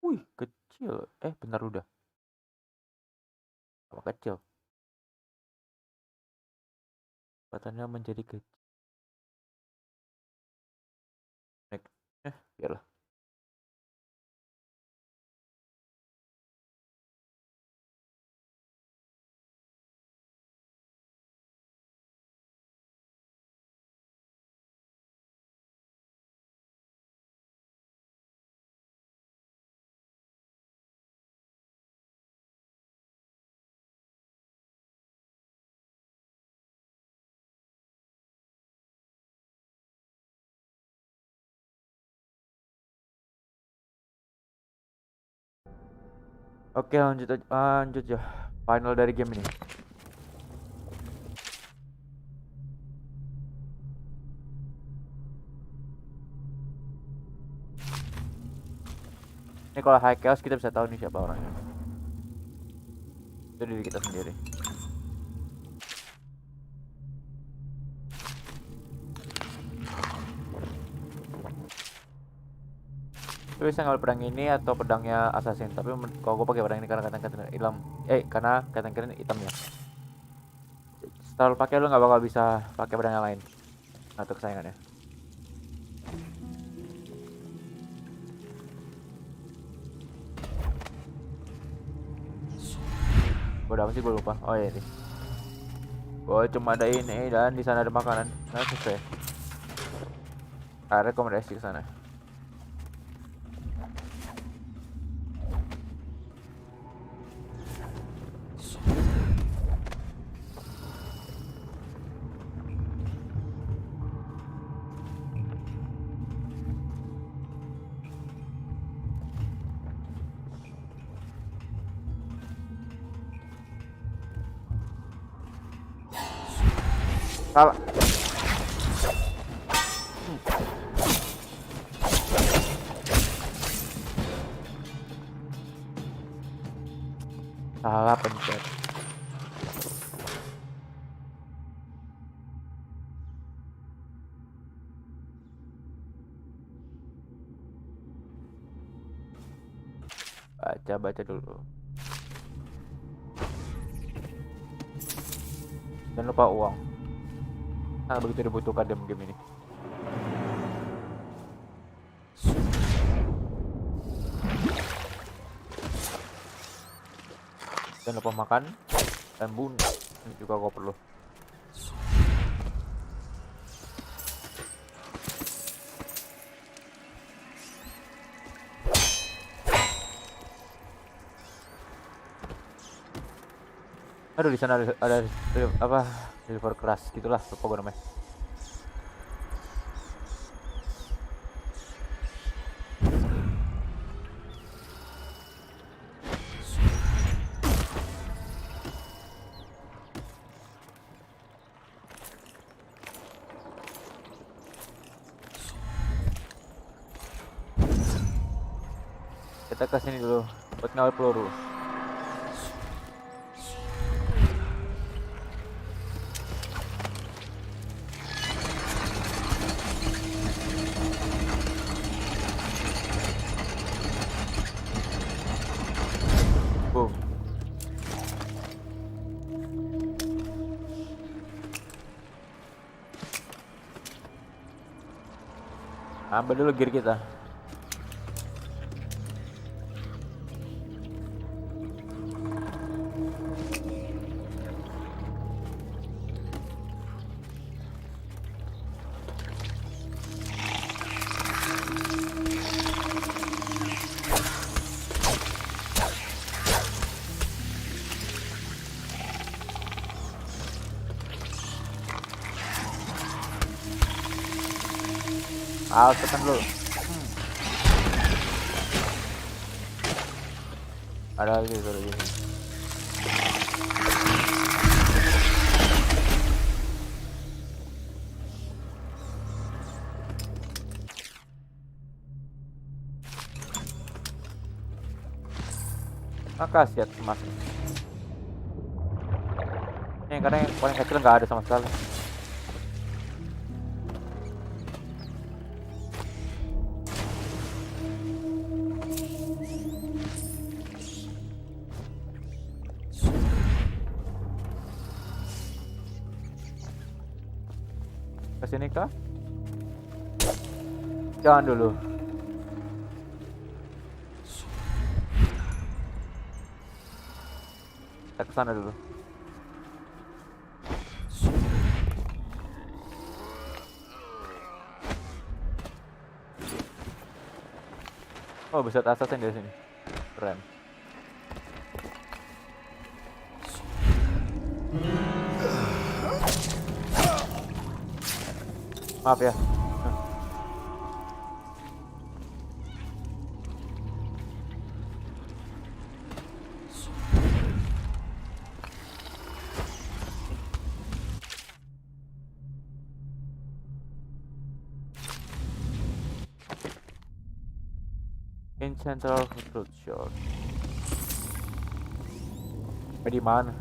Wih, kecil. Bentar udah. Apa kecil? Kelihatannya menjadi kecil. Biarlah. Oke, lanjut ya. Final dari game ini. Ini kalau high chaos kita bisa tahu nih siapa orangnya. Itu diri kita sendiri. Lu bisa ngambil pedang ini atau pedangnya assassin, tapi kalau gue pakai pedang ini karena kata-kata hitam, karena kata-kata hitamnya. Setelah lu pakai, lu nggak bakal bisa pakai pedang yang lain atau kesayangannya. Udah apa sih, gue lupa. Oh iya, ini gue cuma ada ini dan di sana ada makanan. Nah, selesai. Rekomendasi ke sana. Salah. Salah pencet. Baca dulu. Jangan lupa uang. Sangat begitu dibutuhkan dalam game ini. Jangan lupa makan dan bunuh. Ini juga gue perlu. Aduh, di sana ada apa? River keras gitulah, lupa gue namanya. Kita kesini dulu buat ngawal peluru. Boom. Ambil dulu gear kita. Tekan dulu. Ada lagi suruh gini. Makasih ya mas. Ini karena yang paling kecil nggak ada sama sekali. sini kah? Jangan dulu. Kita kesana dulu. Oh, bisa assassin dari sini. Keren. Maaf ya. In Central Fruit Short. Di mana?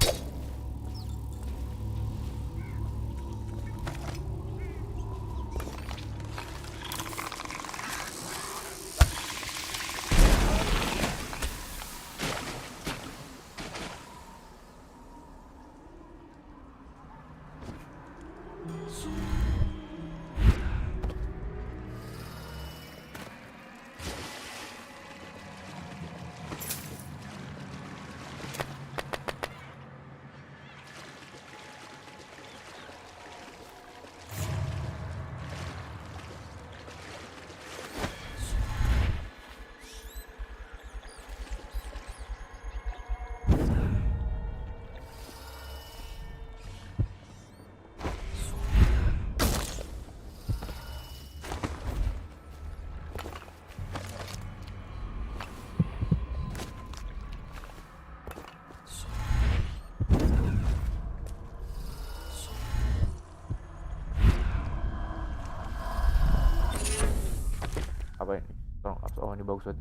Apa ini? Tolong, oh ini bagus banget.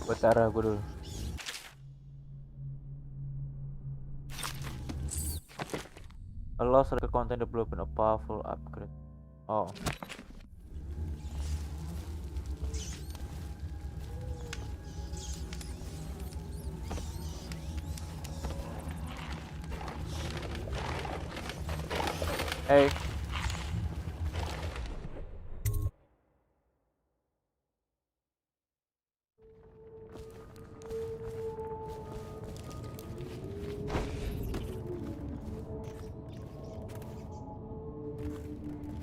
Buat arah gue dulu. Allows the content development a powerful upgrade. Oh. Hey.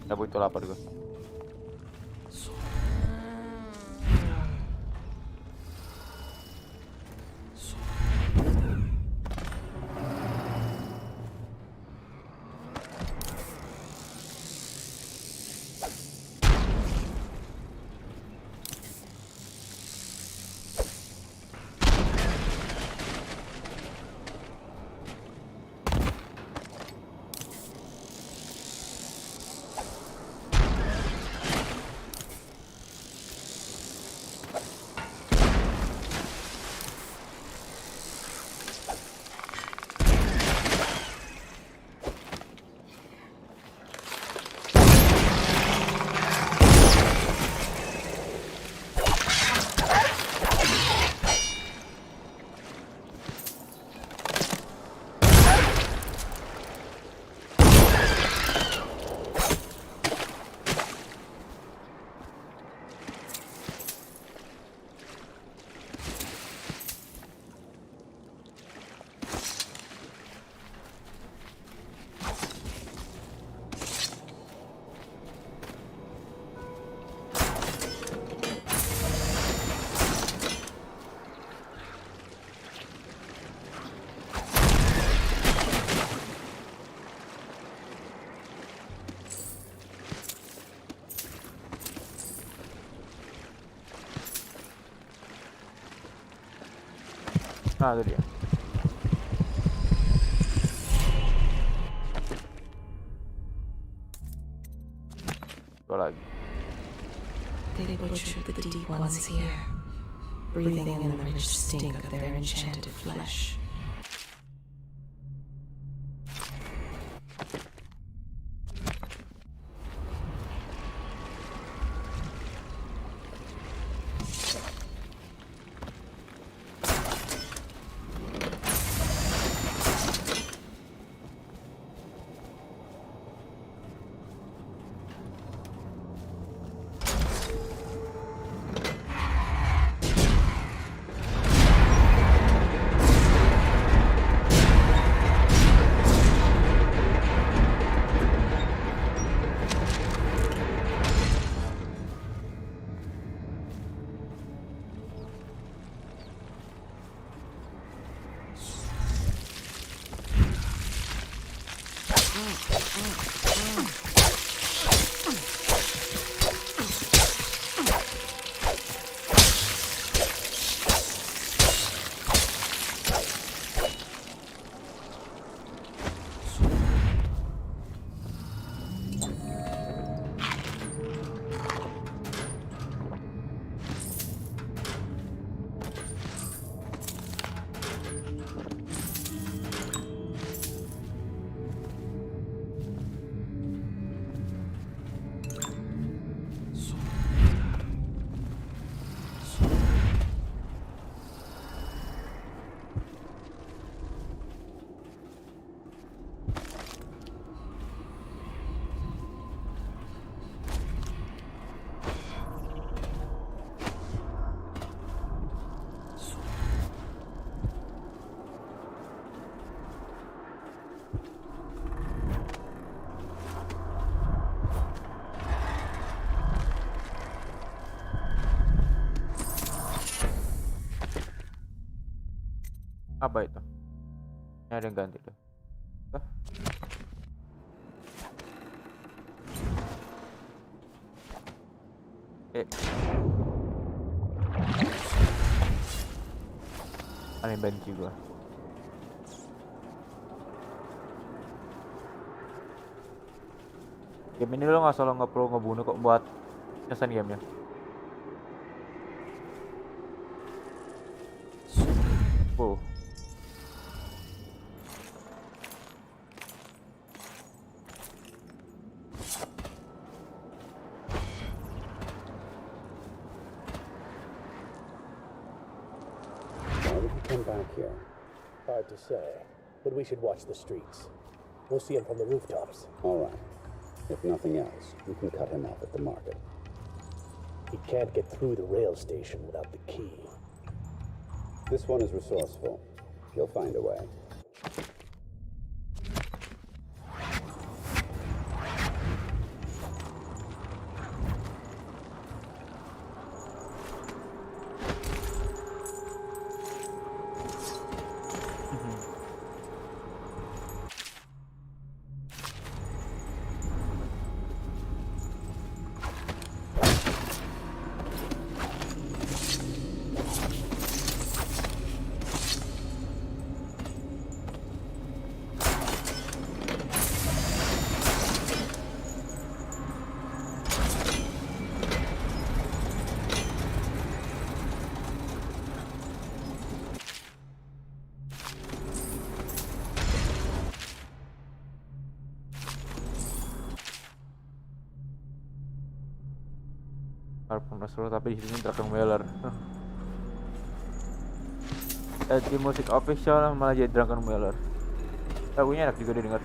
Ya butuh lapar gue. Nah, itu dia. Dua lagi. the deep ones here, breathing in the rich stink of their enchanted flesh. Apa itu? Ini ada yang ganti tuh. Hah? Paling benci gua. Game ini lo nggak perlu ngebunuh kok buat selesai gamenya. Oh. Come back here. Hard to say, but we should watch the streets. We'll see him from the rooftops. All right. If nothing else, we can cut him off at the market. He can't get through the rail station without the key. This one is resourceful. He'll find a way. Walaupun seru tapi di sini Dragon Wheeler. Di musik official malah jadi Dragon Wheeler. Lagunya enak juga didengar.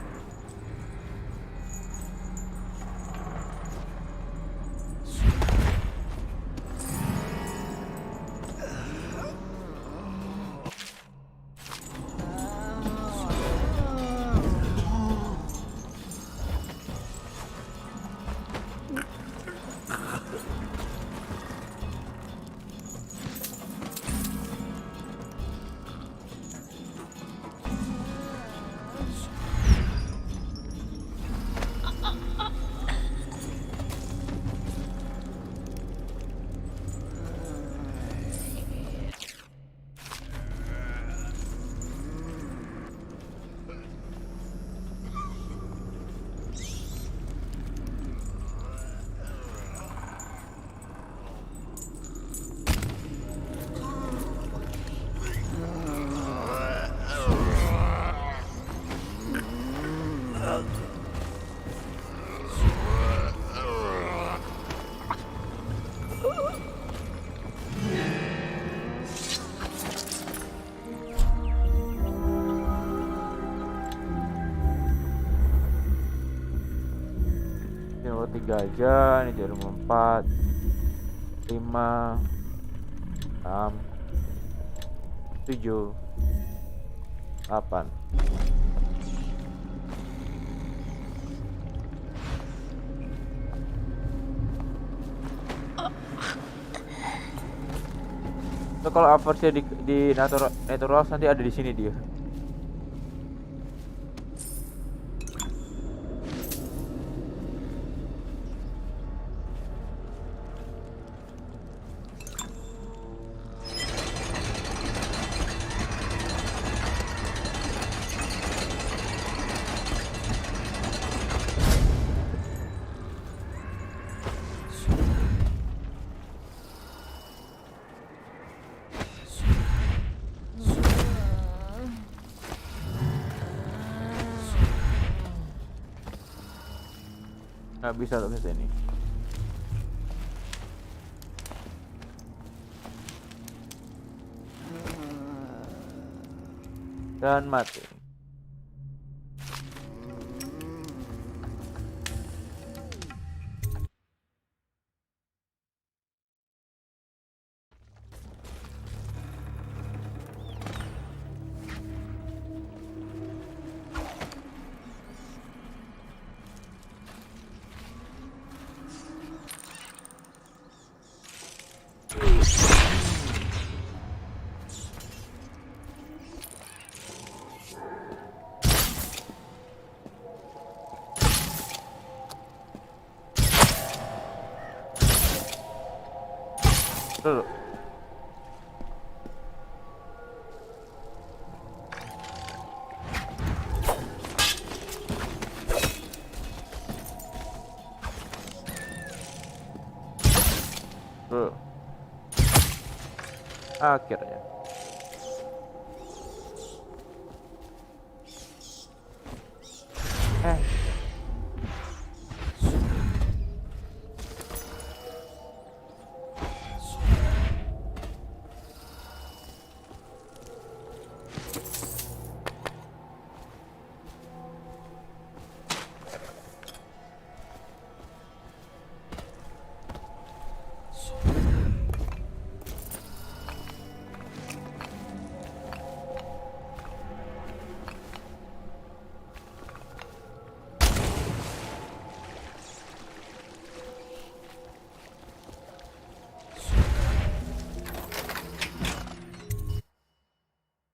3 aja. Ini jadi 4, 5, 6, 7, 8. So, kalau aversinya di natural nanti ada di sini dia. Nggak bisa tuh ke sini. Dan mati. Tuh. Tuh. Akhirnya.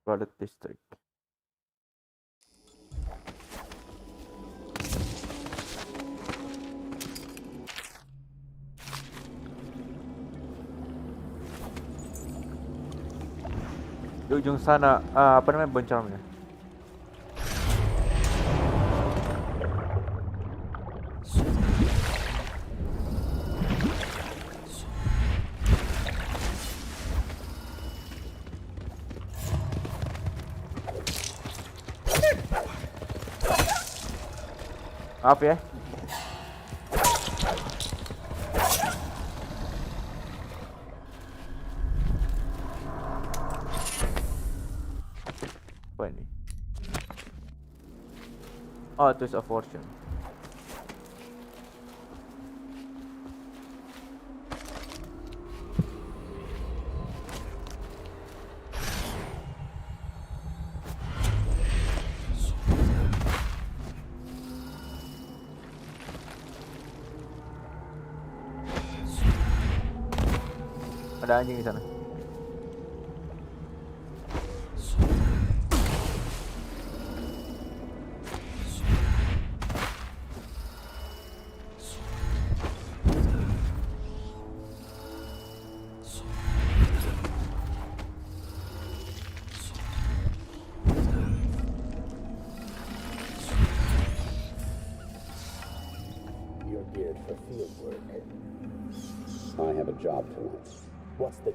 Toilet district. Di ujung sana, apa namanya, boncolnya? Maaf ya. Apa ini? Oh, Twist of Fortune. Ada anjing di sana. You're geared for field work. I have a job tonight. What's the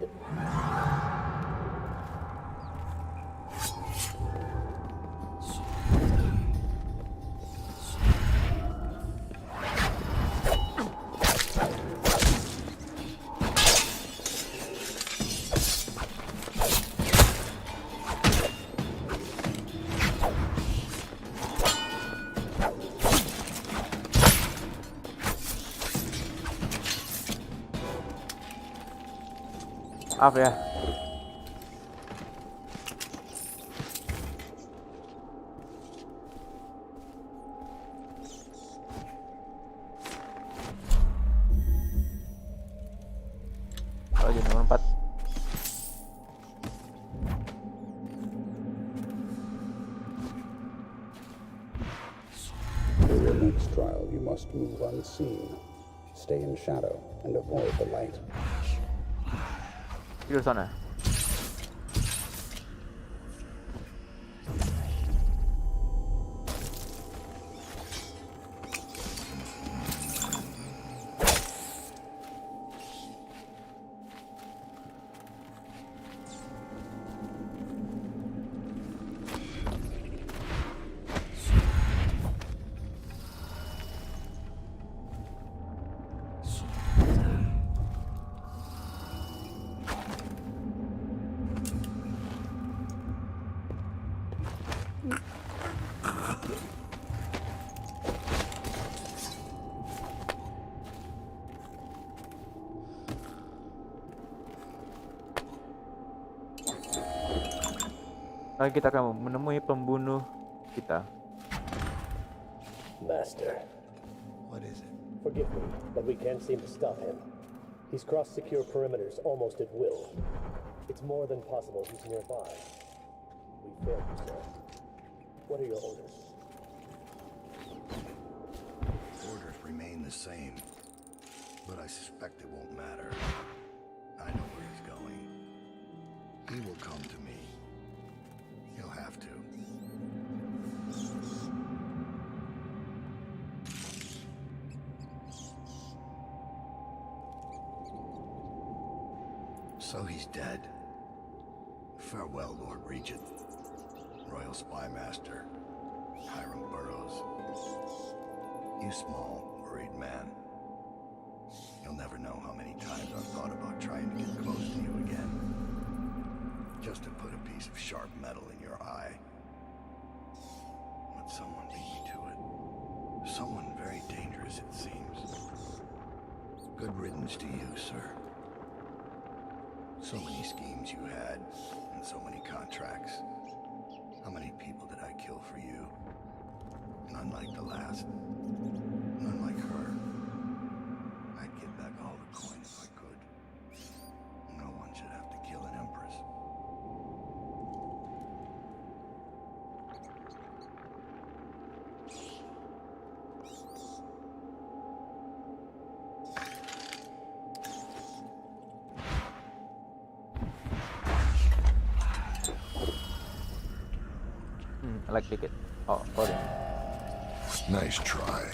Maaf ya. Kalau jadi nomor 4. For your next trial, you must move unseen. Stay in shadow and avoid the light. Tidur sana. Lagi kita akan menemui pembunuh kita. Master. What is it? Forgive me, but we can't seem to stop him. He's crossed secure perimeters almost at will. It's more than possible he's nearby. We failed you, sir. What are your orders? Orders remain the same, but I suspect it won't matter. I know where he's going. He will come to me. He'll have to. So he's dead. Farewell, Lord Regent, Royal Spy Master, Hiram Burroughs. You small, worried man. You'll never know how many times I've thought about trying to get close to you again. Just to put a piece of sharp metal in your eye. But someone beat me to it. Someone very dangerous, it seems. Good riddance to you, sir. So many schemes you had, and so many contracts. How many people did I kill for you? None like the last. None like her. I'd give back all the coin if I could. No one should have to kill an empress. I like ticket. Oh, sorry. Nice try.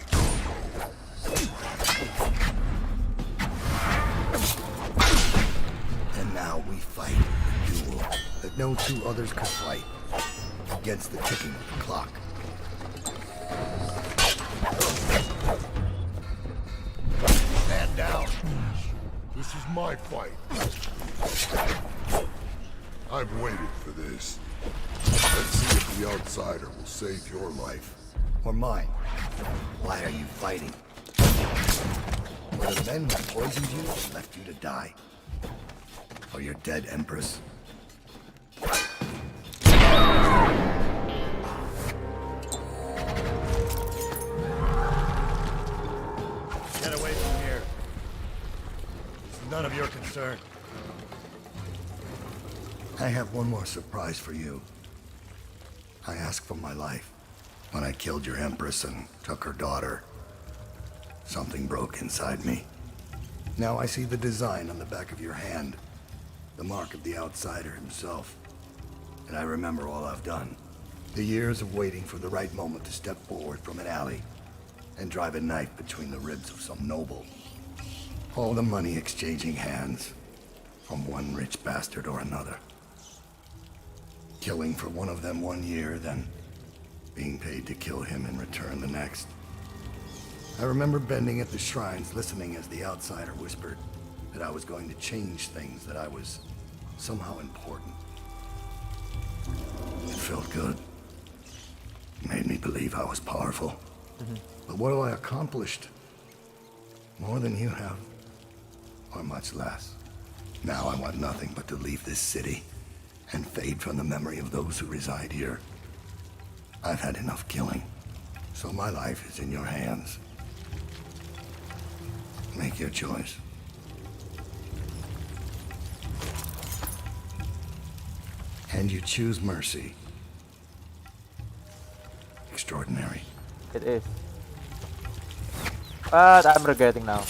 And now we fight a duel that no two others could fight against the ticking of the clock. Stand down. This is my fight. I've waited for this. Let's see if the outsider will save your life. Or mine. Why are you fighting? Were the men who poisoned you and left you to die? Or your dead empress? Get away from here. It's none of your concern. I have one more surprise for you. I asked for my life when I killed your empress and took her daughter. Something broke inside me. Now I see the design on the back of your hand, the mark of the outsider himself. And I remember all I've done. The years of waiting for the right moment to step forward from an alley and drive a knife between the ribs of some noble. All the money exchanging hands from one rich bastard or another. Killing for one of them 1 year, then being paid to kill him in return the next. I remember bending at the shrines, listening as the outsider whispered that I was going to change things, that I was somehow important. It felt good. It made me believe I was powerful. But what have I accomplished? More than you have, or much less. Now I want nothing but to leave this city and fade from the memory of those who reside here. I've had enough killing, so my life is in your hands. Make your choice. And you choose mercy. Extraordinary. It is. But I'm regretting now.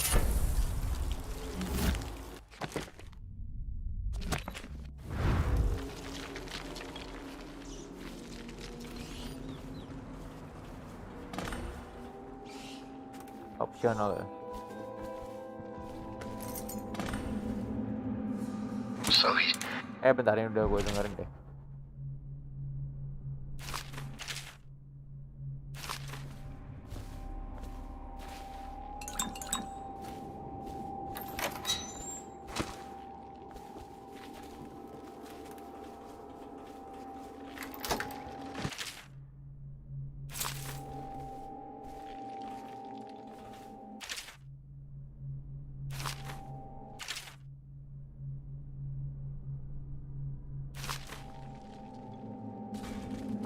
Optional ya. Bentar ini udah gue dengerin deh.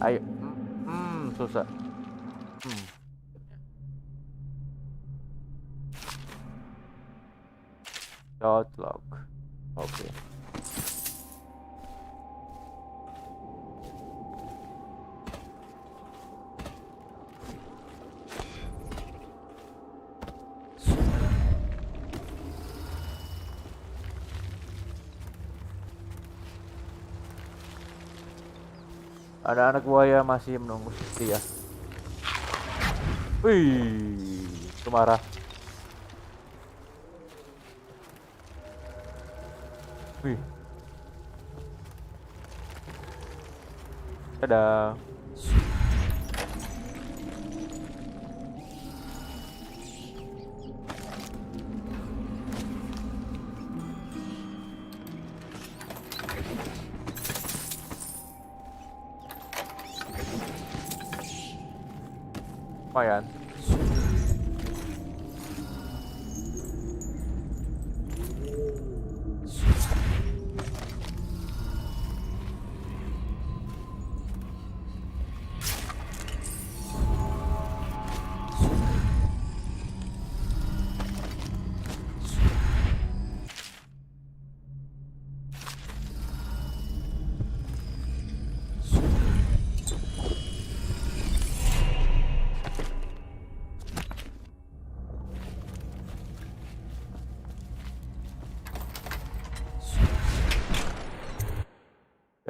Ayo. Susah. Shot log. Oke. Ada anak buaya masih menunggu setia. Wih, itu marah. Wih. Dadah. Lumayan.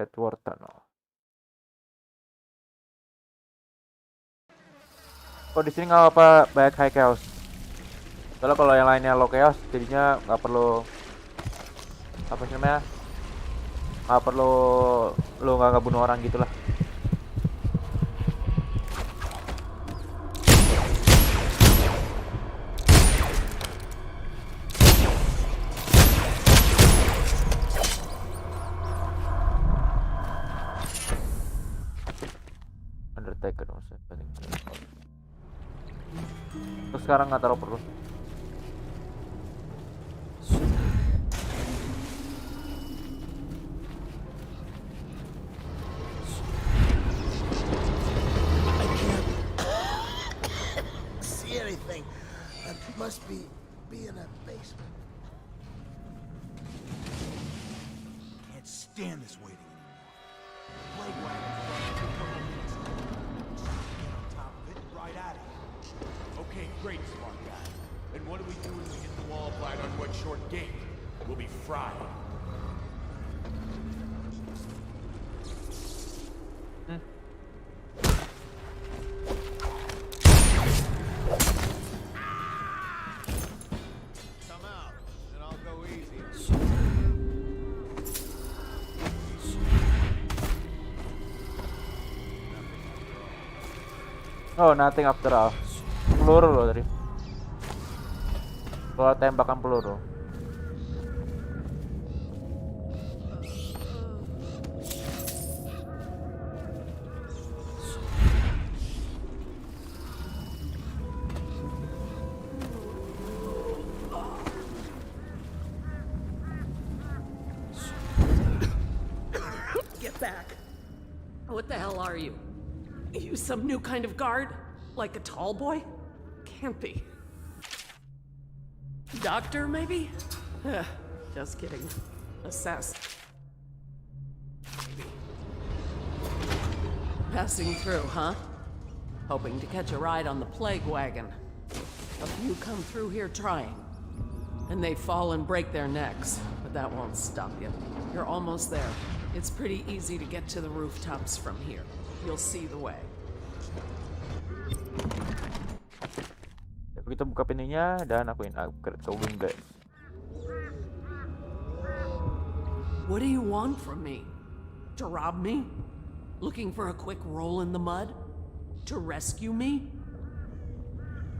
Edward Tunnel. Kok di sini nggak apa banyak high chaos? Soalnya kalau yang lainnya low chaos, jadinya nggak perlu apa sih namanya? Nggak perlu lu nggak bunuh orang gitulah. Undertaker maksudnya. Terus sekarang nggak taruh perlu. See anything? That must be in a basement. Can't stand this waiting anymore. Plague wagon a couple minutes. Get on top of it, right at it. Okay, great, smart guy. And what do we do when we hit the wall of light on one short gate? We'll be fried. Come out, and I'll go easy. Oh, nothing after all. Peluru loh tadi. Kalau tembakan peluru. back. What the hell are you? You some new kind of guard? Like a tall boy? Can't be. Doctor, maybe? Just kidding. Assassin. Maybe. Passing through, huh? Hoping to catch a ride on the plague wagon. A few come through here trying. And they fall and break their necks. But that won't stop you. You're almost there. It's pretty easy to get to the rooftops from here. You'll see the way. Begitu buka pintunya dan akuin upgrade ke wingblade. What do you want from me? To rob me? Looking for a quick roll in the mud? To rescue me?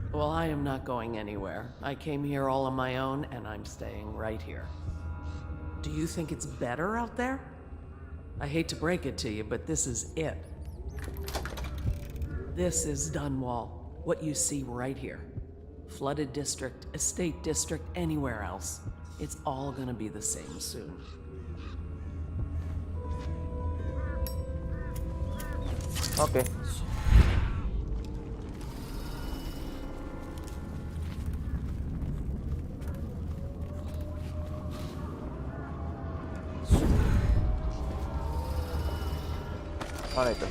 Well, I am not going anywhere. I came here all on my own, and I'm staying right here. Do you think it's better out there? I hate to break it to you, but this is it. This is Dunwall, what you see right here. Flooded district, estate district, anywhere else. It's all gonna be the same soon. Oke. Mana itu?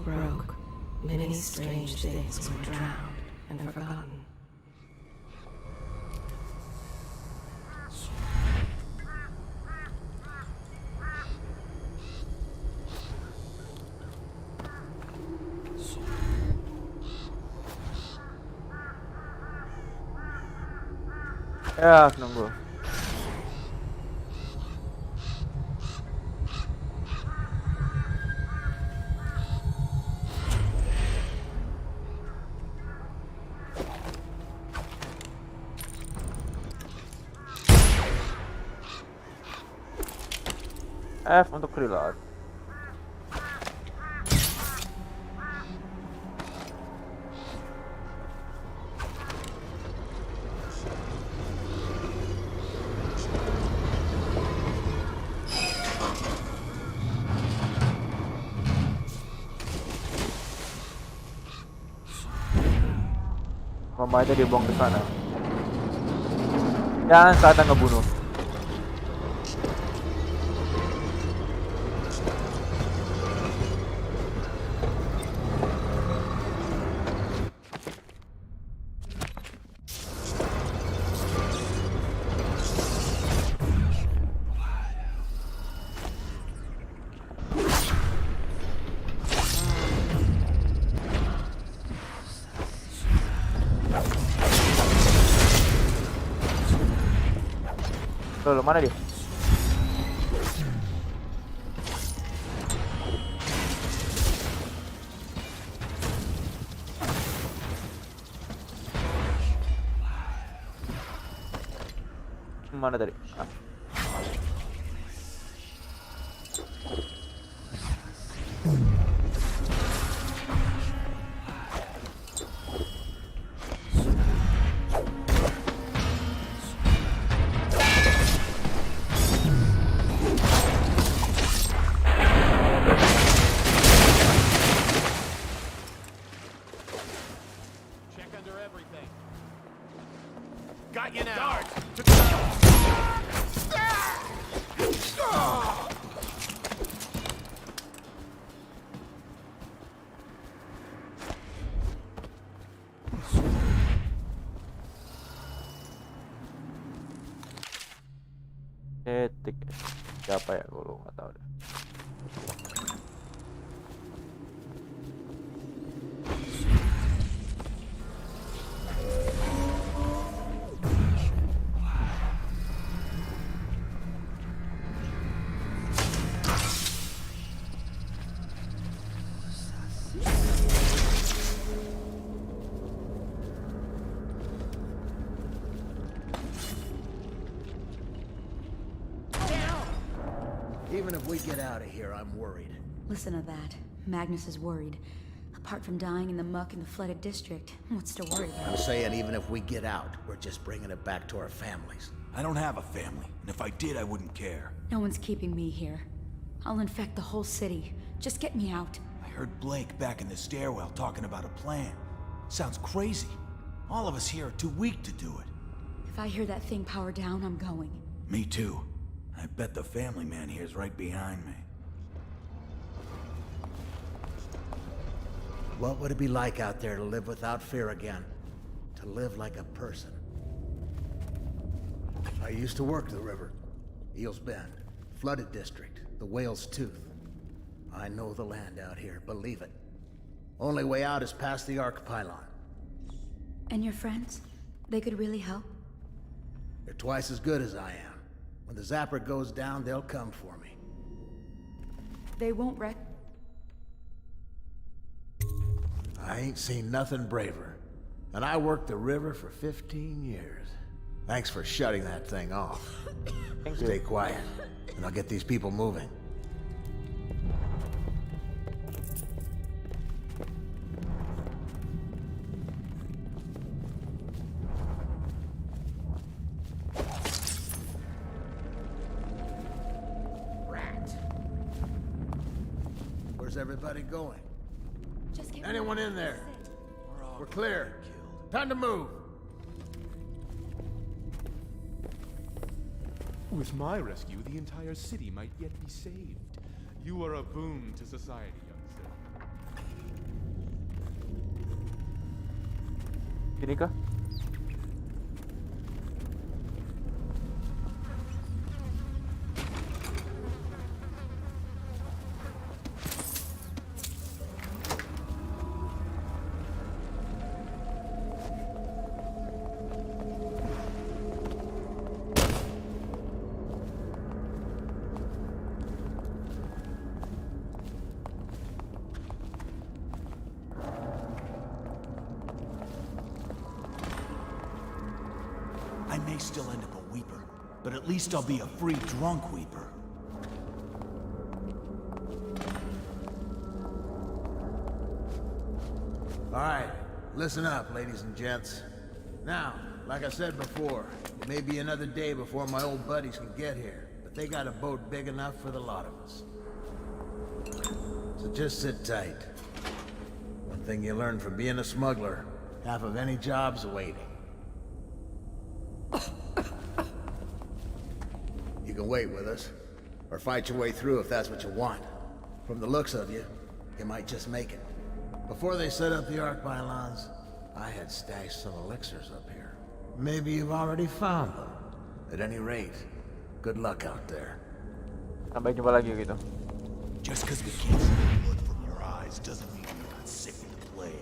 Broke. Many strange things were drowned and forgotten. Ya, nunggu. F untuk reload. Mamanya dibuang ke sana. Dan saatnya ngebunuh. Loh, mana dia? Mana tadi? Ah. Got you now. Etik. Siapa ya? Gue nggak tahu deh. Even if we get out of here, I'm worried. Listen to that. Magnus is worried. Apart from dying in the muck in the flooded district, what's to worry I'm about? saying even if we get out, we're just bringing it back to our families. I don't have a family, and if I did, I wouldn't care. No one's keeping me here. I'll infect the whole city. Just get me out. I heard Blake back in the stairwell talking about a plan. Sounds crazy. All of us here are too weak to do it. If I hear that thing power down, I'm going. Me too. I bet the family man here's right behind me. What would it be like out there to live without fear again? To live like a person? I used to work the river. Eel's Bend, flooded district, the Whale's Tooth. I know the land out here, believe it. Only way out is past the Arc Pylon. And your friends? They could really help? They're twice as good as I am. When the zapper goes down, they'll come for me. They won't wreck. I ain't seen nothing braver. And I worked the river for 15 years. Thanks for shutting that thing off. Thank Stay you. quiet, and I'll get these people moving. Rat! Where's everybody going? Just get Anyone in there? We're clear. Time to move. With my rescue, the entire city might yet be saved. You are a boon to society, young sir. Ini kah? I may still end up a Weeper, but at least I'll be a free drunk Weeper. All right, listen up, ladies and gents. Now, like I said before, it may be another day before my old buddies can get here, but they got a boat big enough for the lot of us. So just sit tight. One thing you learn from being a smuggler, half of any job's waiting. You can wait with us, or fight your way through if that's what you want. From the looks of you, you might just make it. Before they set up the Arc Pylons, I had stashed some elixirs up here. Maybe you've already found them. At any rate, good luck out there. Sampai jumpa lagi gitu. Just because we can't see the blood from your eyes doesn't mean you're not sick with the plague.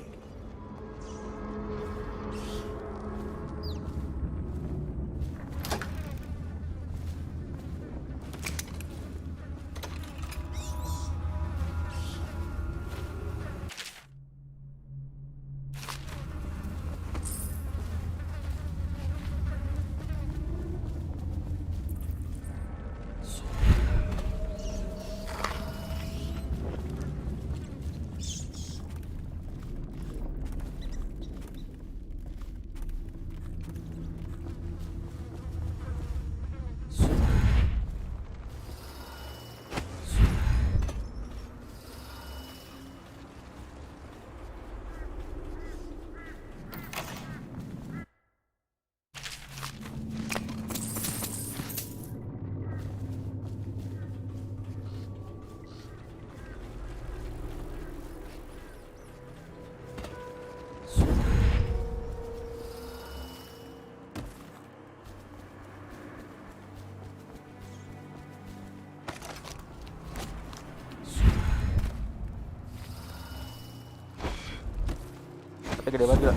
Tapi gede banget gila.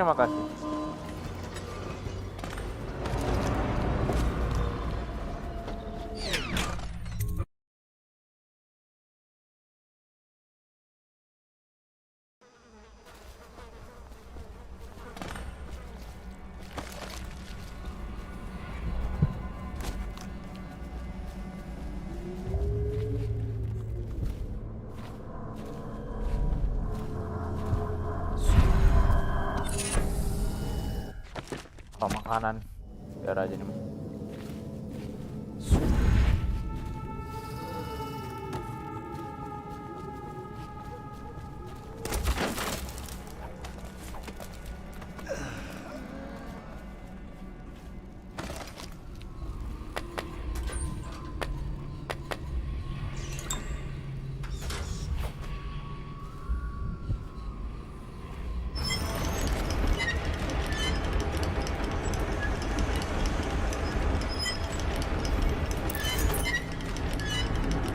Terima kasih. Oh, makanan biar aja nih.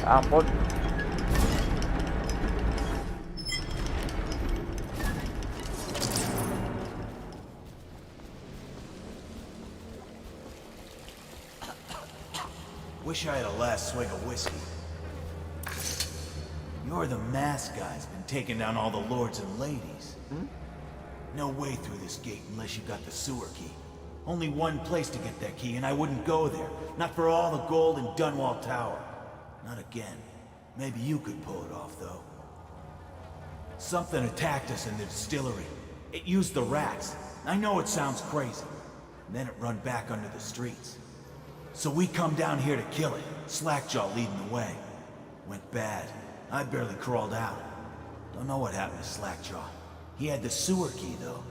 Ampun. Wish I had a last swig of whiskey. You're the masked guy's been taking down all the lords and ladies. No way through this gate unless you got the sewer key. Only one place to get that key, and I wouldn't go there. Not for all the gold in Dunwall Tower. Not again. Maybe you could pull it off, though. Something attacked us in the distillery. It used the rats. I know it sounds crazy. And then it run back under the streets. So we come down here to kill it. Slackjaw leading the way. Went bad. I barely crawled out. Don't know what happened to Slackjaw. He had the sewer key, though.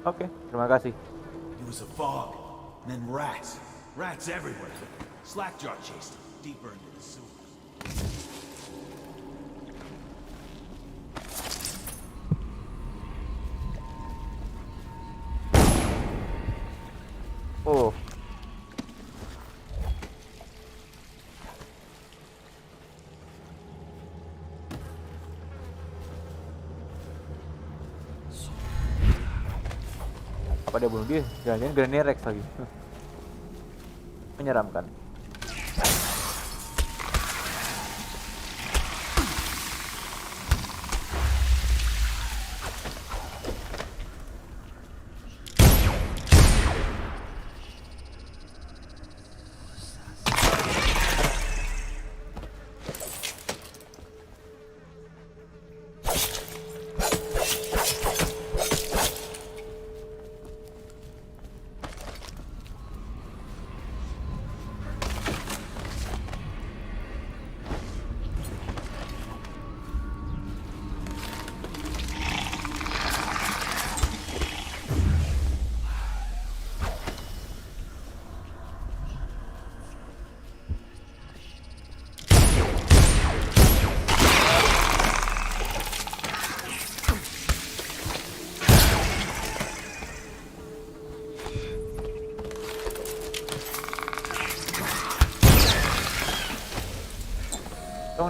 Oke, terima kasih. It was a fog. And then rats. Rats everywhere. Slackjaw chased him deeper into the sewers. Oh. Apa dia bunuh dia? Jangan-jangan Granny Rex lagi. Menyeramkan.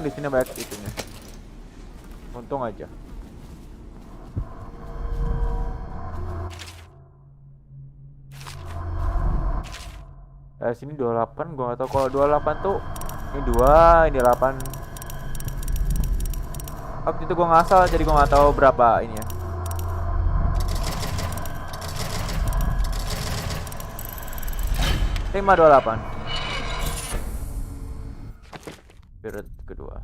Di sini banyak itunya. Untung aja. Sini 28, gua nggak tahu kalau 28 tuh ini 2, ini 8. Waktu itu gua ngasal jadi gua nggak tahu berapa ini ya. Lima 28. Spirit kedua.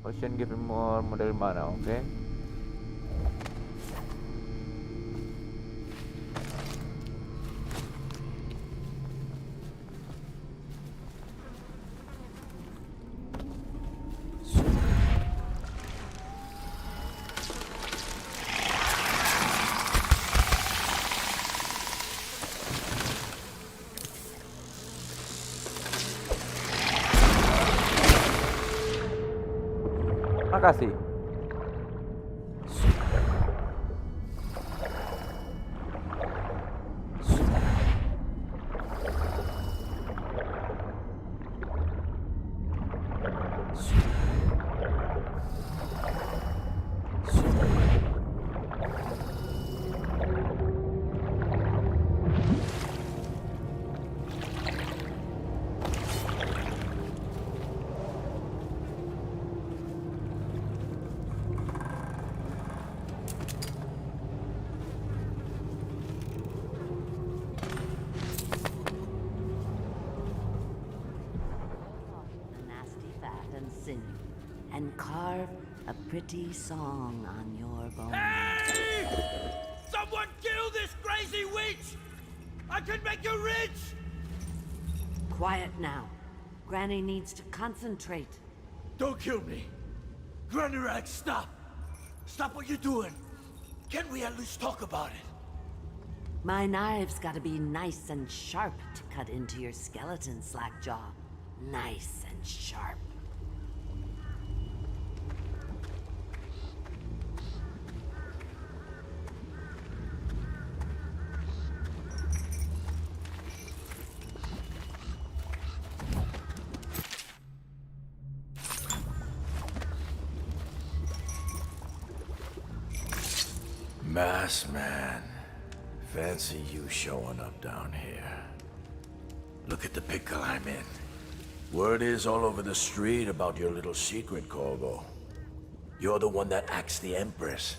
Ocean give more model mana, oke. Makasih. A pretty song on your bones. Hey! Someone kill this crazy witch! I can make you rich! Quiet now. Granny needs to concentrate. Don't kill me. Granny Rag, stop. Stop what you're doing. Can we at least talk about it? My knives gotta be nice and sharp to cut into your skeleton, Slackjaw. Nice and sharp. Mass man. Fancy you showing up down here. Look at the pickle I'm in. Word is all over the street about your little secret, Corvo. You're the one that axed the Empress.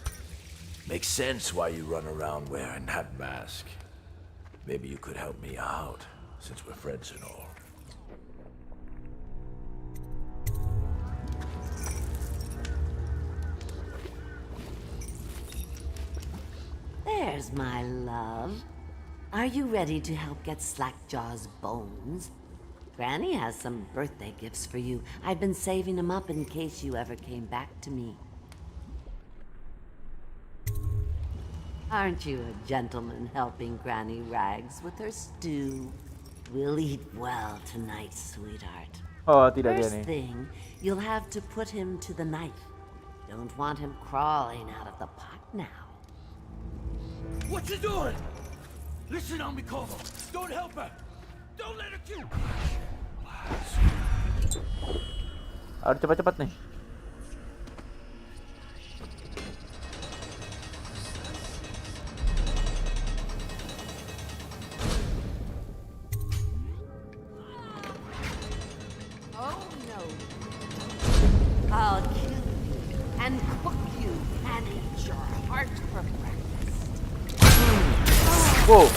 Makes sense why you run around wearing that mask. Maybe you could help me out, since we're friends and all. There's my love. Are you ready to help get Slackjaw's bones? Granny has some birthday gifts for you. I've been saving them up in case you ever came back to me. Aren't you a gentleman helping Granny Rags with her stew? We'll eat well tonight, sweetheart. Oh, tidak dia First nih. thing, you'll have to put him to the knife. Don't want him crawling out of the pot now. What you doing? Listen on me, Corvo. Don't help her. Don't let her kill. Harus cepat-cepat nih. Oh no. I'll kill you and cook you and eat your heart for breakfast. Wow.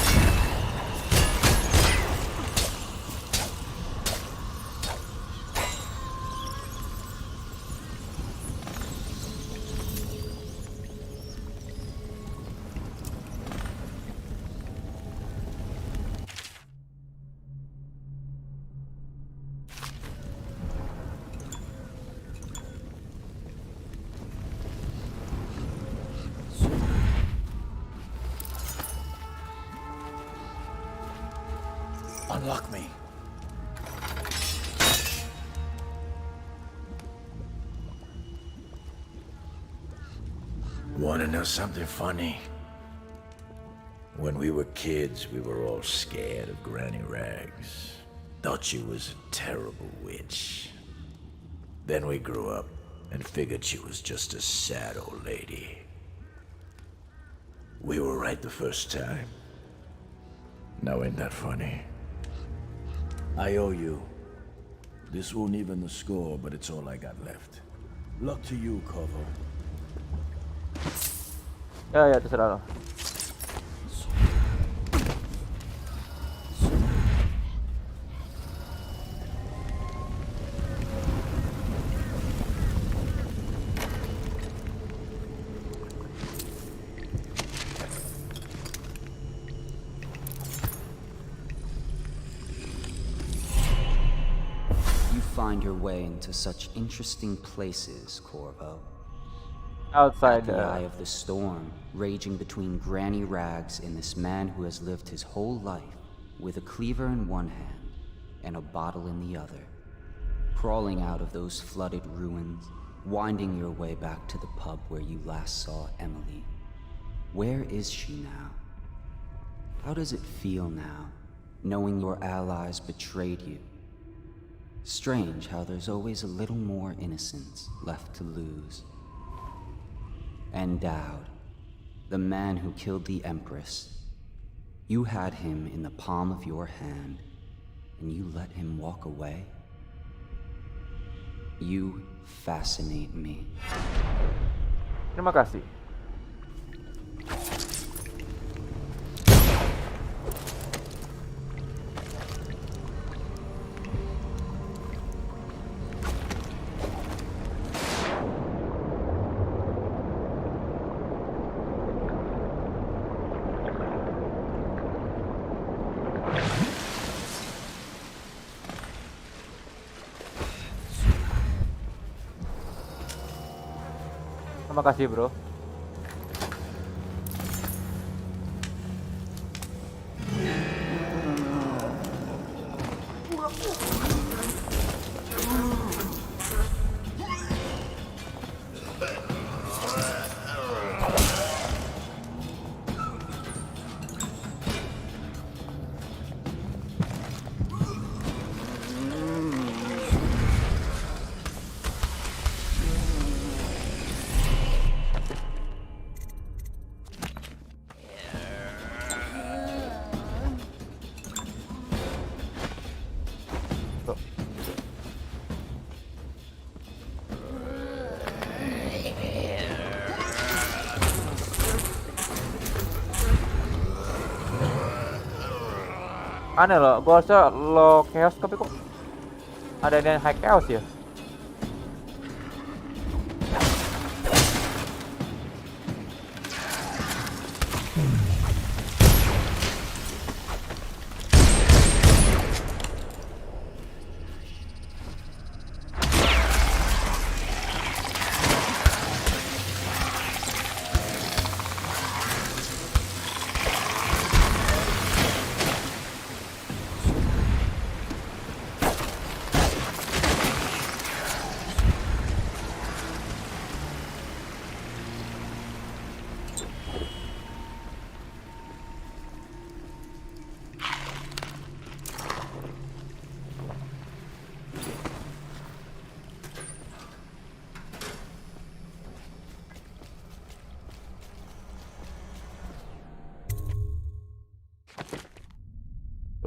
Unlock me. Wanna know something funny? When we were kids, we were all scared of Granny Rags. Thought she was a terrible witch. Then we grew up and figured she was just a sad old lady. We were right the first time. Now ain't that funny? I owe you. This won't even the score, but it's all I got left. Luck to you, Corvo. Ya, terserah lo. Find your way into such interesting places, Corvo. Outside the eye of the storm, raging between Granny Rags and this man who has lived his whole life with a cleaver in one hand and a bottle in the other. Crawling out of those flooded ruins, winding your way back to the pub where you last saw Emily. Where is she now? How does it feel now, knowing your allies betrayed you? Strange how there's always a little more innocence left to lose. And Dowd, the man who killed the Empress, you had him in the palm of your hand, and you let him walk away? You fascinate me. Terima kasih. makasih bro. Aneh loh, gua harusnya low chaos tapi kok ada yang high chaos ya?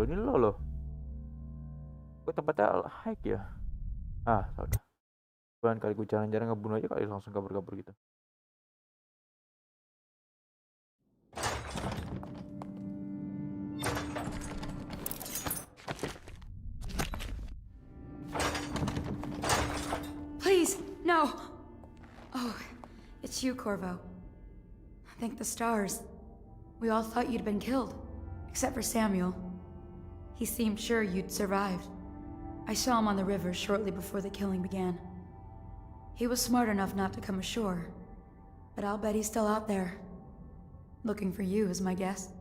Oh ini lo loh. Kok tempatnya hike ya? Ah, udah. Bukan kali gue jarang-jarang ngebunuh aja kali langsung kabur-kabur gitu. Please, no! Oh, it's you, Corvo. Thank the stars. We all thought you'd been killed, except for Samuel. He seemed sure you'd survived. I saw him on the river shortly before the killing began. He was smart enough not to come ashore, but I'll bet he's still out there. Looking for you is my guess.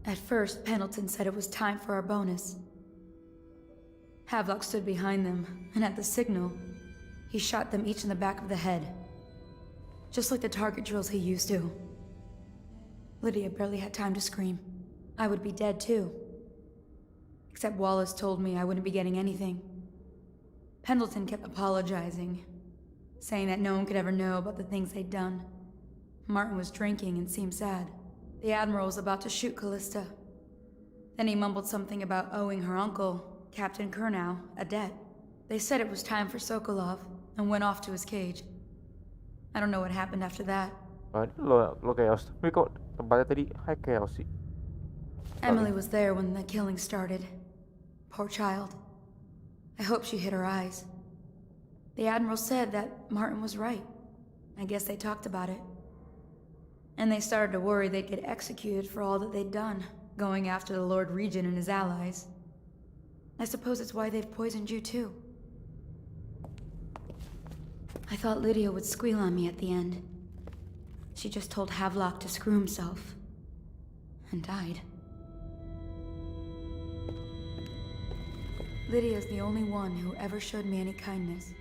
At first, Pendleton said it was time for our bonus. Havelock stood behind them, and at the signal, he shot them each in the back of the head. Just like the target drills he used to. Lydia barely had time to scream. I would be dead too. Except Wallace told me I wouldn't be getting anything. Pendleton kept apologizing, saying that no one could ever know about the things they'd done. Martin was drinking and seemed sad. The Admiral was about to shoot Callista. Then he mumbled something about owing her uncle, Captain Kurnow, a debt. They said it was time for Sokolov, and went off to his cage. I don't know what happened after that. Oh, ini lo chaos. Tapi kok tempatnya tadi high chaos sih? Emily was there when the killing started. Poor child. I hope she hid her eyes. The Admiral said that Martin was right. I guess they talked about it. And they started to worry they'd get executed for all that they'd done, going after the Lord Regent and his allies. I suppose it's why they've poisoned you too. I thought Lydia would squeal on me at the end. She just told Havelock to screw himself. And died. Lydia's the only one who ever showed me any kindness.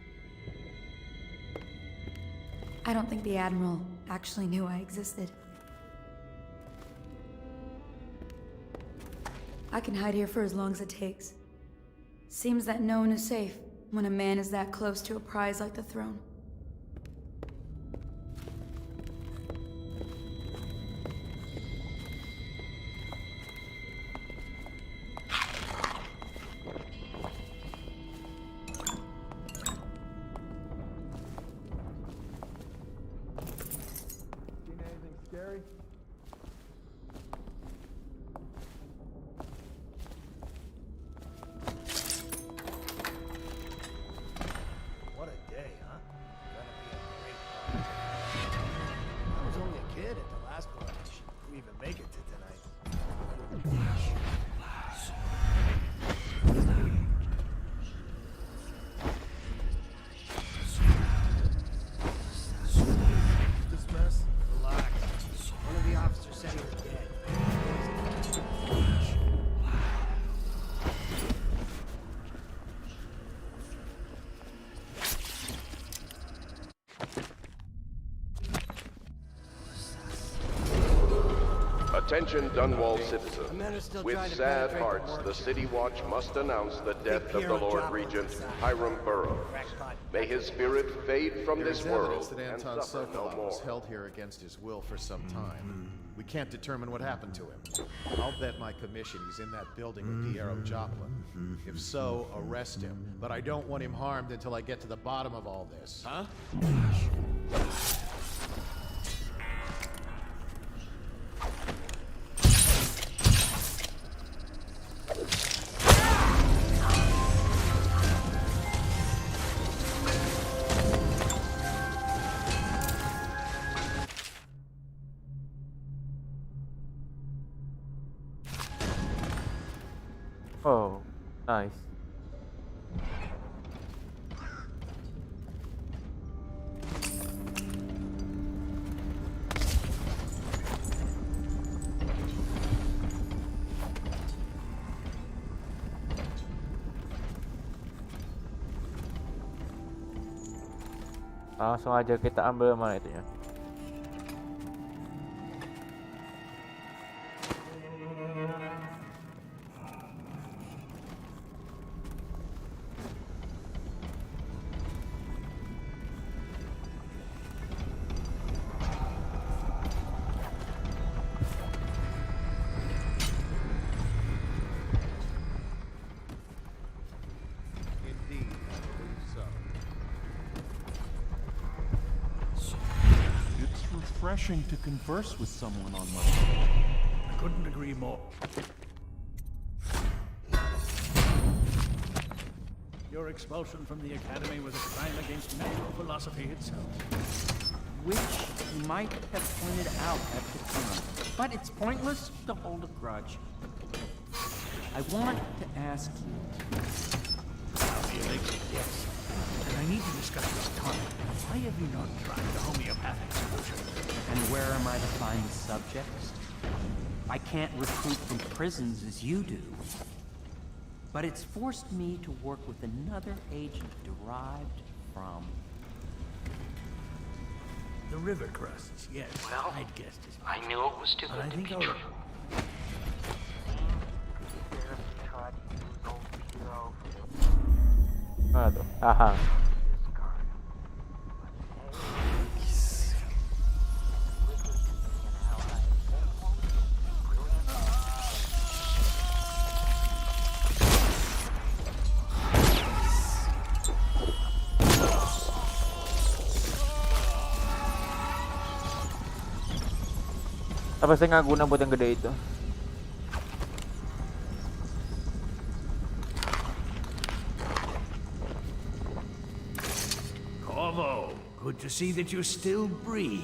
I don't think the Admiral actually knew I existed. I can hide here for as long as it takes. Seems that no one is safe when a man is that close to a prize like the throne. Scary? What a day, huh? Gonna be a great party. I was only a kid at the last coronation. We even make it to tonight. Attention Dunwall The citizens. men are still With trying to sad penetrate the hearts, the works. City Watch must announce the death of the Piero Lord Joppa Regent, inside. Hiram Burrows. May his spirit fade from There this is world evidence that and Anton suffer no Sokolov more. was held here against his will for some time. We can't determine what happened to him. I'll bet my commission he's in that building with Piero Joplin. If so, arrest him. But I don't want him harmed until I get to the bottom of all this. Huh? Oh, nice. Langsung aja kita ambil mana itunya. Indeed, I believe so. It's refreshing to converse with someone on my I couldn't agree more. Your expulsion from the Academy was a crime against natural philosophy itself. Which you might have pointed out at the time. But it's pointless to hold a grudge. I want to ask you. Now the elixir, yes. And I need to discuss this tonic. Why have you not tried the homeopathic solution? And where am I to find subjects? I can't recruit from prisons as you do. But it's forced me to work with another agent derived from... The river crusts, yes. Well, I'd guessed as I much. knew it was too But I good to think be I'll... true. Tried to use old Piero Mana tuh? Aha. Apa saya nggak guna buat yang gede itu? Corvo, good to see that you still breathe.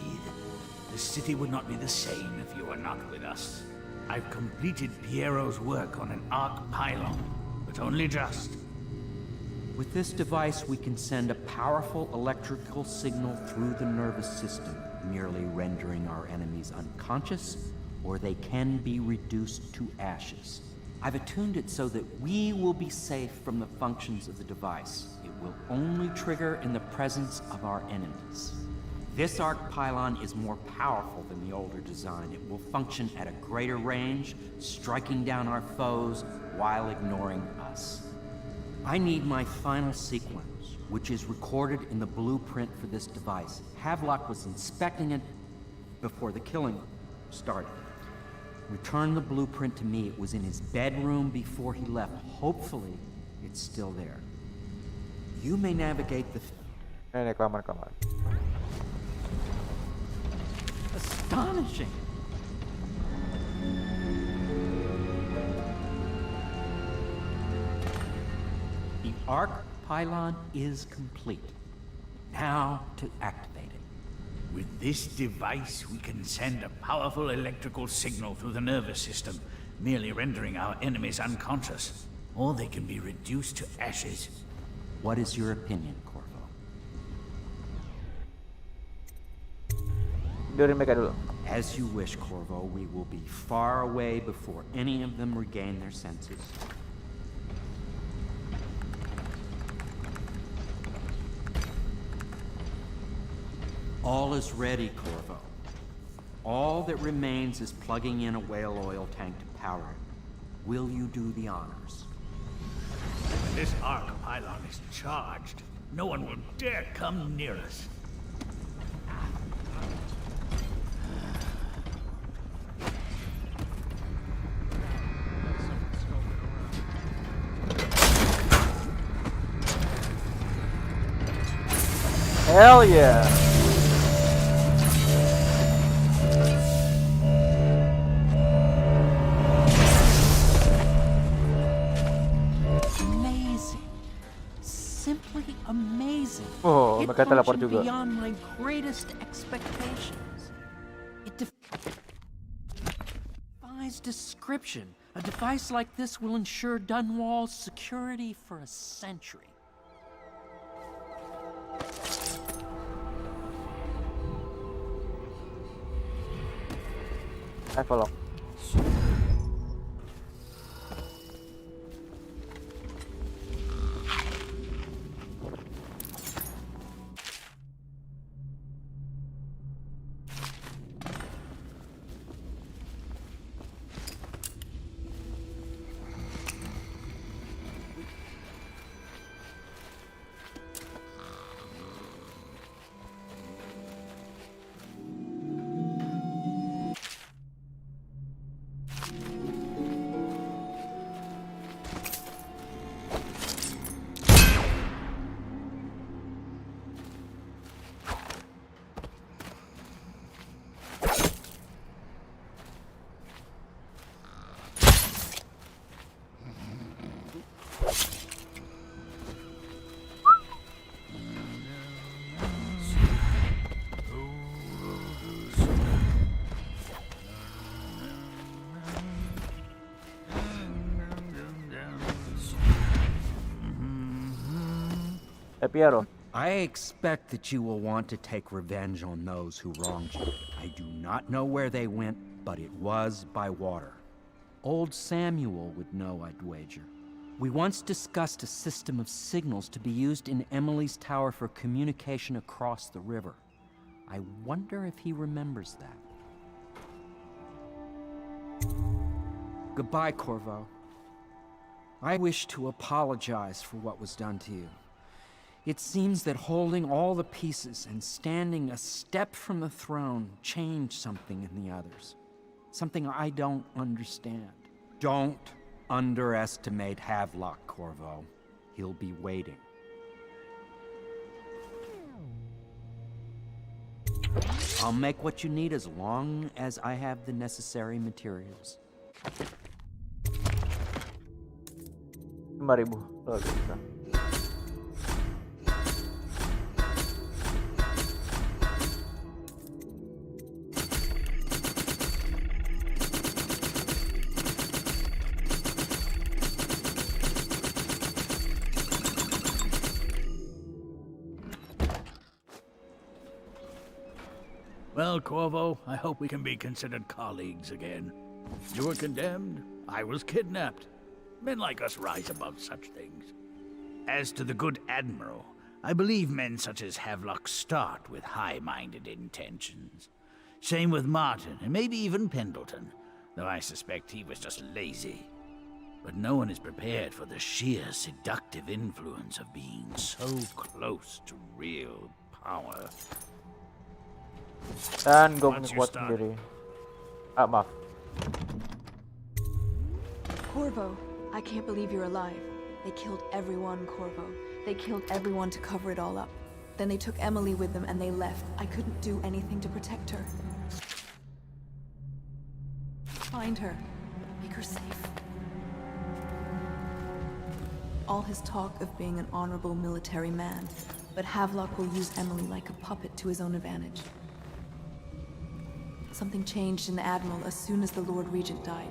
The city would not be the same if you were not with us. I've completed Piero's work on an arc pylon, but only just. With this device, we can send a powerful electrical signal through the nervous system, merely rendering our enemies unconscious, or they can be reduced to ashes. I've attuned it so that we will be safe from the functions of the device. It will only trigger in the presence of our enemies. This arc pylon is more powerful than the older design. It will function at a greater range, striking down our foes while ignoring us. I need my final sequence, which is recorded in the blueprint for this device. Havelock was inspecting it before the killing started. Return the blueprint to me. It was in his bedroom before he left. Hopefully, it's still there. You may navigate the... Ini kamar-kamar. Astonishing! The arc pylon is complete. Now to activate it. With this device, we can send a powerful electrical signal through the nervous system, merely rendering our enemies unconscious. Or they can be reduced to ashes. What is your opinion, Corvo? As you wish, Corvo. We will be far away before any of them regain their senses. All is ready, Corvo. All that remains is plugging in a whale oil tank to power it. Will you do the honors? When this arc pylon is charged, no one will dare come near us. Hell yeah! Amazing. Simply amazing. Oh, It mereka teleport functioned juga. beyond my greatest expectations. It defies description. A device like this will ensure Dunwall's security for a century. Level up. Piero. I expect that you will want to take revenge on those who wronged you. I do not know where they went, but it was by water. Old Samuel would know, I'd wager. We once discussed a system of signals to be used in Emily's tower for communication across the river. I wonder if he remembers that. Goodbye, Corvo. I wish to apologize for what was done to you. It seems that holding all the pieces and standing a step from the throne changed something in the others. Something I don't understand. Don't underestimate Havelock, Corvo. He'll be waiting. I'll make what you need as long as I have the necessary materials. 5.000 luar biasa. Well, Corvo, I hope we can be considered colleagues again. You were condemned, I was kidnapped. Men like us rise above such things. As to the good Admiral, I believe men such as Havelock start with high-minded intentions. Same with Martin, and maybe even Pendleton, though I suspect he was just lazy. But no one is prepared for the sheer seductive influence of being so close to real power. Dan gue punya kuat sendiri. Ah, maaf. Corvo, I can't believe you're alive. They killed everyone, Corvo. They killed everyone to cover it all up. Then they took Emily with them and they left. I couldn't do anything to protect her. Find her. Make her safe. All his talk of being an honorable military man, but Havelock will use Emily like a puppet to his own advantage. Something changed in the Admiral as soon as the Lord Regent died.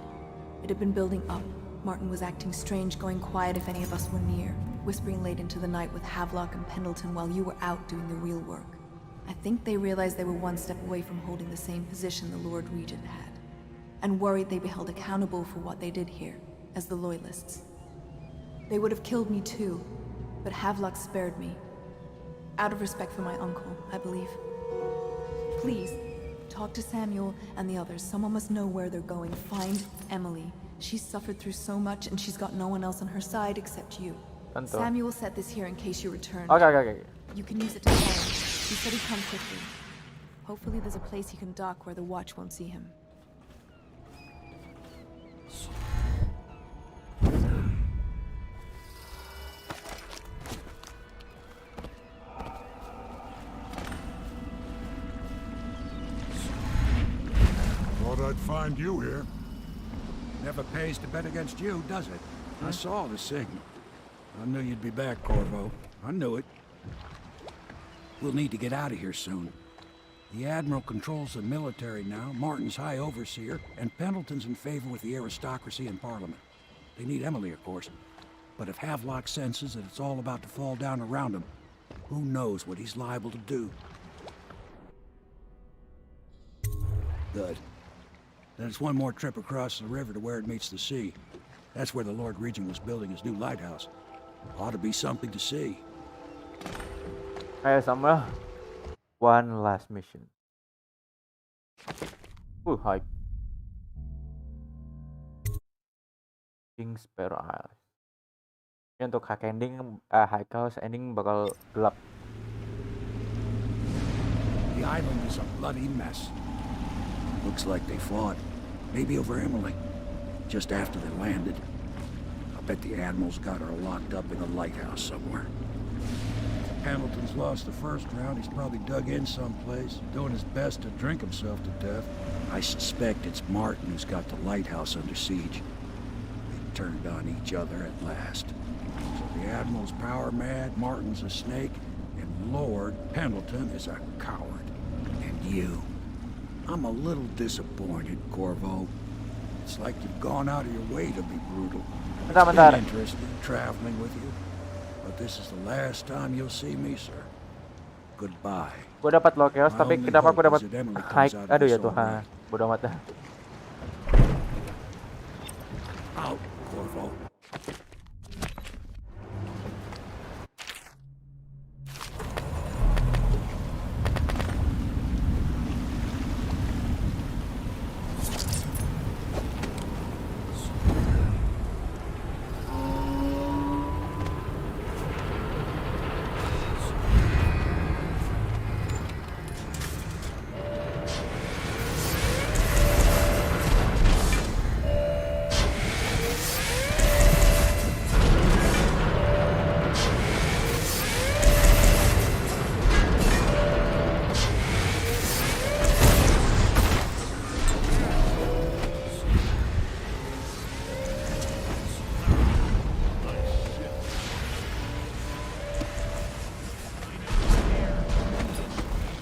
It had been building up. Martin was acting strange, going quiet if any of us were near, whispering late into the night with Havelock and Pendleton while you were out doing the real work. I think they realized they were one step away from holding the same position the Lord Regent had, and worried they'd be held accountable for what they did here, as the Loyalists. They would have killed me too, but Havelock spared me. Out of respect for my uncle, I believe. Please, Talk to Samuel and the others. Someone must know where they're going. Find Emily. She's suffered through so much and she's got no one else on her side except you. Tentu. Samuel set this here in case you return. Oke. You can use it to call him. He said he'd come quickly. Hopefully there's a place he can dock where the watch won't see him. Thought I'd find you here. Never pays to bet against you, does it? I saw the signal. I knew you'd be back, Corvo. I knew it. We'll need to get out of here soon. The Admiral controls the military now, Martin's High Overseer, and Pendleton's in favor with the aristocracy and Parliament. They need Emily, of course. But if Havelock senses that it's all about to fall down around him, who knows what he's liable to do? Good. Then it's one more trip across the river to where it meets the sea. That's where the Lord Regent was building his new lighthouse. Ought to be something to see. Ayo Samuel. One last mission. Hype. King Sparrow Isle. Ini untuk hack ending, high house ending bakal gelap. The island is a bloody mess. Looks like they fought. Maybe over Emily. Just after they landed. I bet the Admiral's got her locked up in a lighthouse somewhere. Hamilton's lost the first round. He's probably dug in someplace, doing his best to drink himself to death. I suspect it's Martin who's got the lighthouse under siege. They turned on each other at last. So the Admiral's power mad, Martin's a snake, and Lord Pendleton is a coward. And you. I'm a little disappointed, Corvo. It's like you've gone out of your way to be brutal. It's been interesting traveling with you. But this is the last time you'll see me, sir. Goodbye. Gue dapat low chaos, tapi kenapa gue dapat high? Aduh ya Tuhan, bodoh amat dah. Out, Corvo.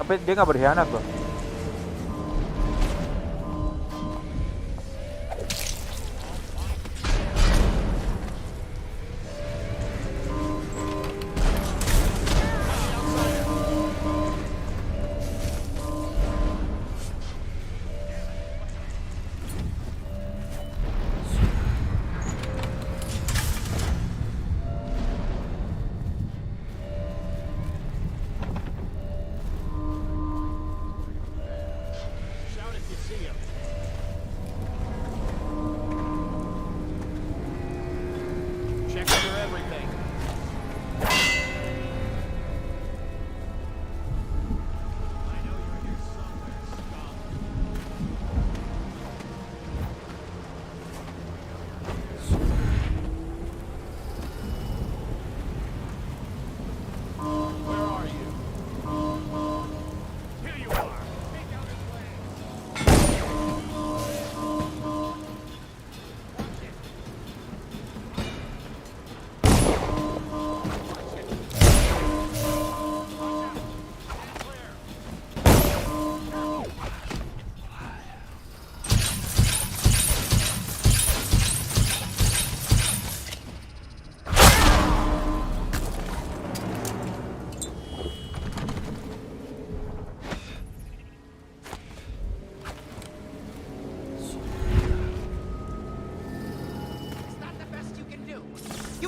Tapi dia nggak berkhianat loh.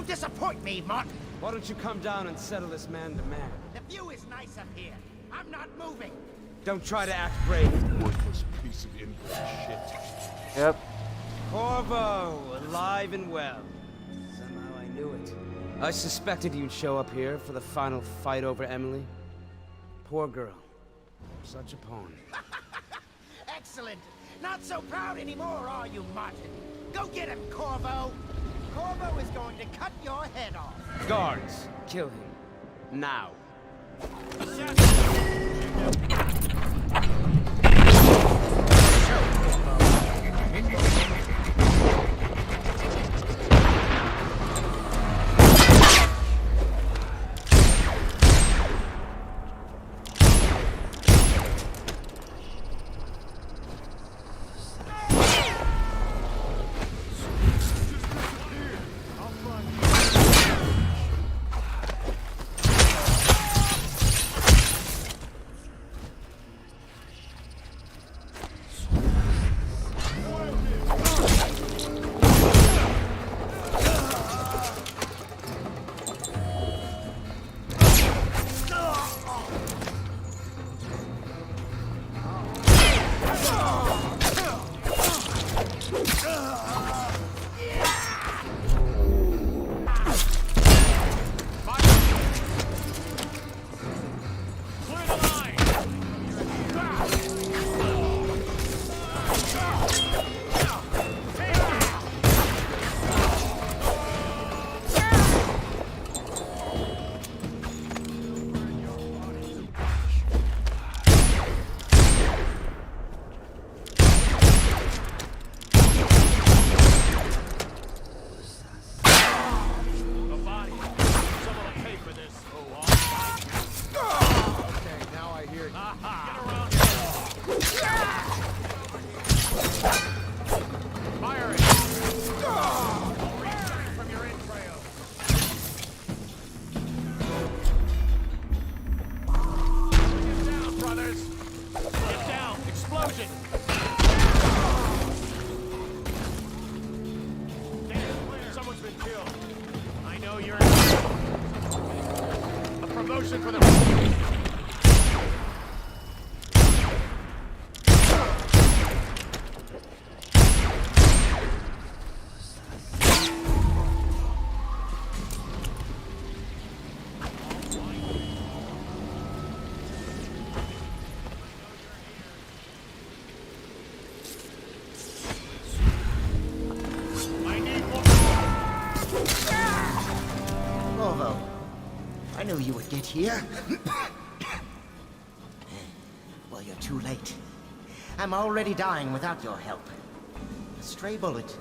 Disappoint me, Martin. Why don't you come down and settle this man to man? The view is nice up here. I'm not moving. Don't try to act brave. Worthless piece of inbred shit. Yep. Corvo, alive and well. Somehow I knew it. I suspected you'd show up here for the final fight over Emily. Poor girl. Such a pawn. Excellent. Not so proud anymore, are you, Martin? Go get him, Corvo. Corvo is going to cut your head off. Guards, kill him. Now. Promotion for the... Corvo, I knew you would get here. Well, you're too late. I'm already dying without your help. A stray bullet.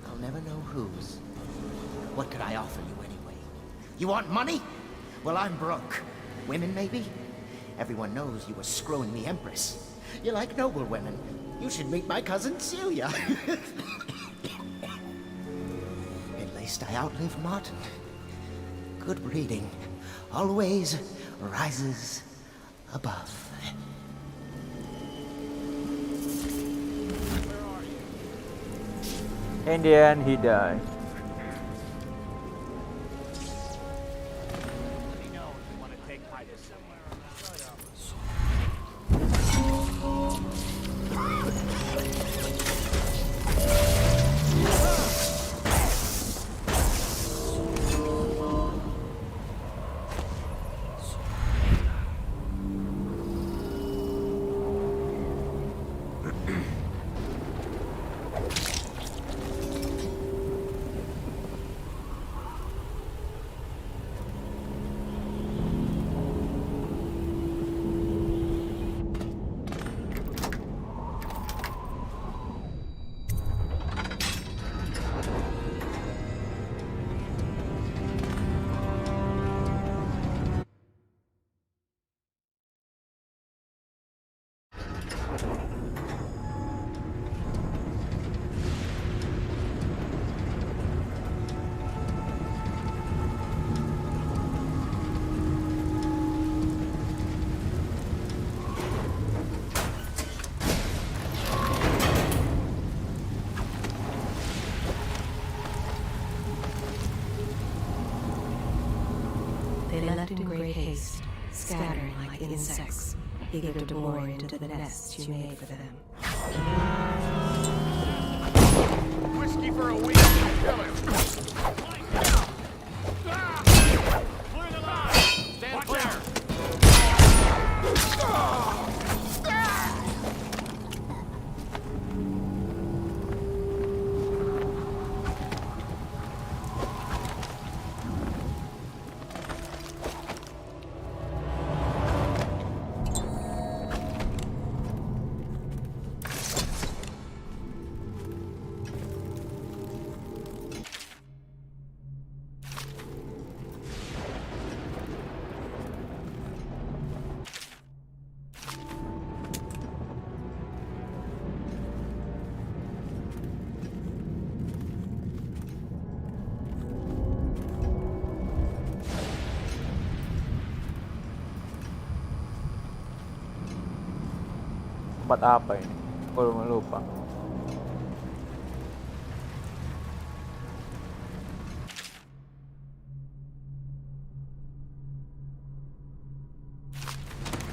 I'll never know whose. What could I offer you anyway? You want money? Well, I'm broke. Women, maybe? Everyone knows you were screwing the Empress. You like noble women. You should meet my cousin Celia. At least I outlive Martin. Good breeding always rises above. In the end, he died. They left in great haste, scattering like insects. eager to bore into the nests you made for them. Whiskey for a week. Kill him. Clear the line. Stand clear. Tempat apa ini? Oh, lupa.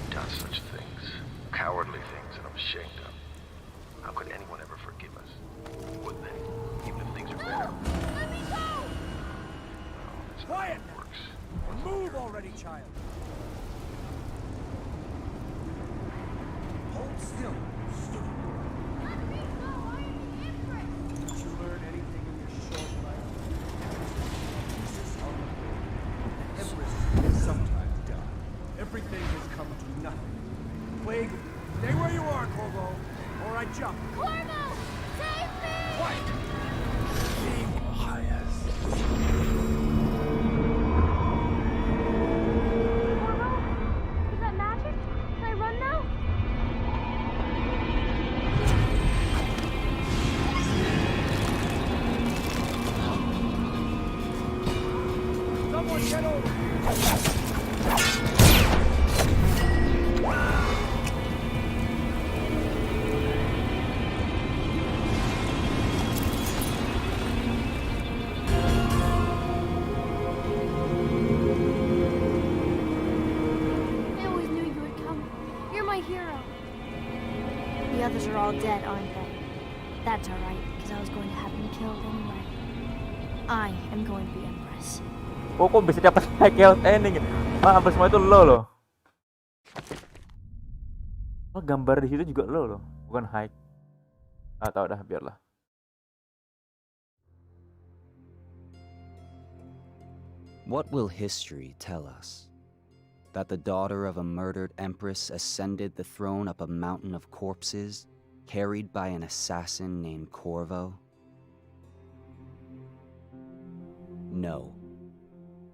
Done such things, cowardly things that I'm ashamed of. How could anyone ever forgive us? Would they? Even if things are better. Let me go! Quiet! Works. Move already, child. Hold still, stupid. Let me go! I am the Empress! Did you learn anything in your short life? This is how the Empress sometimes die. Everything has come to nothing. Plague, stay where you are, Corvo, or I jump. Corvo! Save me! Quiet! Being pious. Corvo? Is that magic? Can I run now? Someone get over! I always knew you would come. You're my hero. The others are all dead, aren't they? That's alright, because I was going to have them killed anyway. I am going to be Empress. Kok bisa dapat high chaos ending? Hampir semua itu lo loh. Oh, gambar di situ juga lo loh, bukan high. Ah, tahu dah, biarlah. What will history tell us? That the daughter of a murdered empress ascended the throne up a mountain of corpses, carried by an assassin named Corvo? No.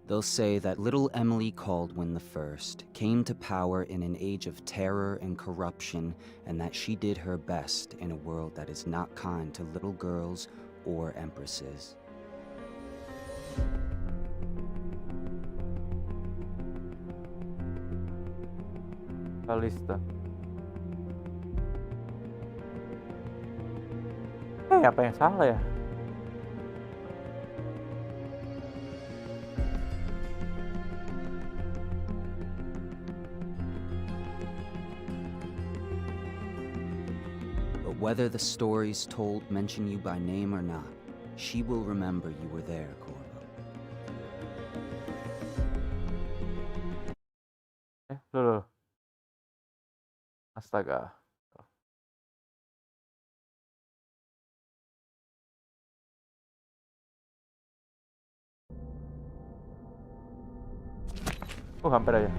They'll say that little Emily Caldwin I came to power in an age of terror and corruption, and that she did her best in a world that is not kind to little girls or empresses. Kalista. Apa yang salah ya? But whether the stories told mention you by name or not, she will remember you were there, Corvo. Loh. Astaga. Hampir aja.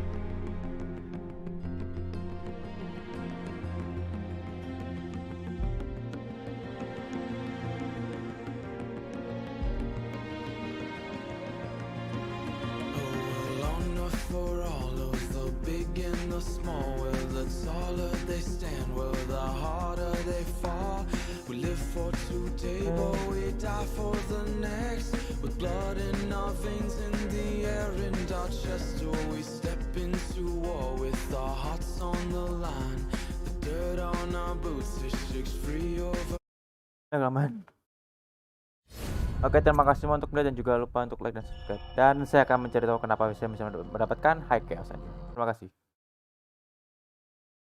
For all of the big and the small, where the taller they stand, where the harder they fall. We live for today, but we die for the next. With blood in our veins, in the air, in our chest, or we step into war with our hearts on the line. The dirt on our boots is shakes free over. Aman. Oke, terima kasih semua untuk melihat dan juga lupa untuk like dan subscribe. Dan saya akan mencari tahu kenapa saya bisa mendapatkan high chaos aja. Terima kasih.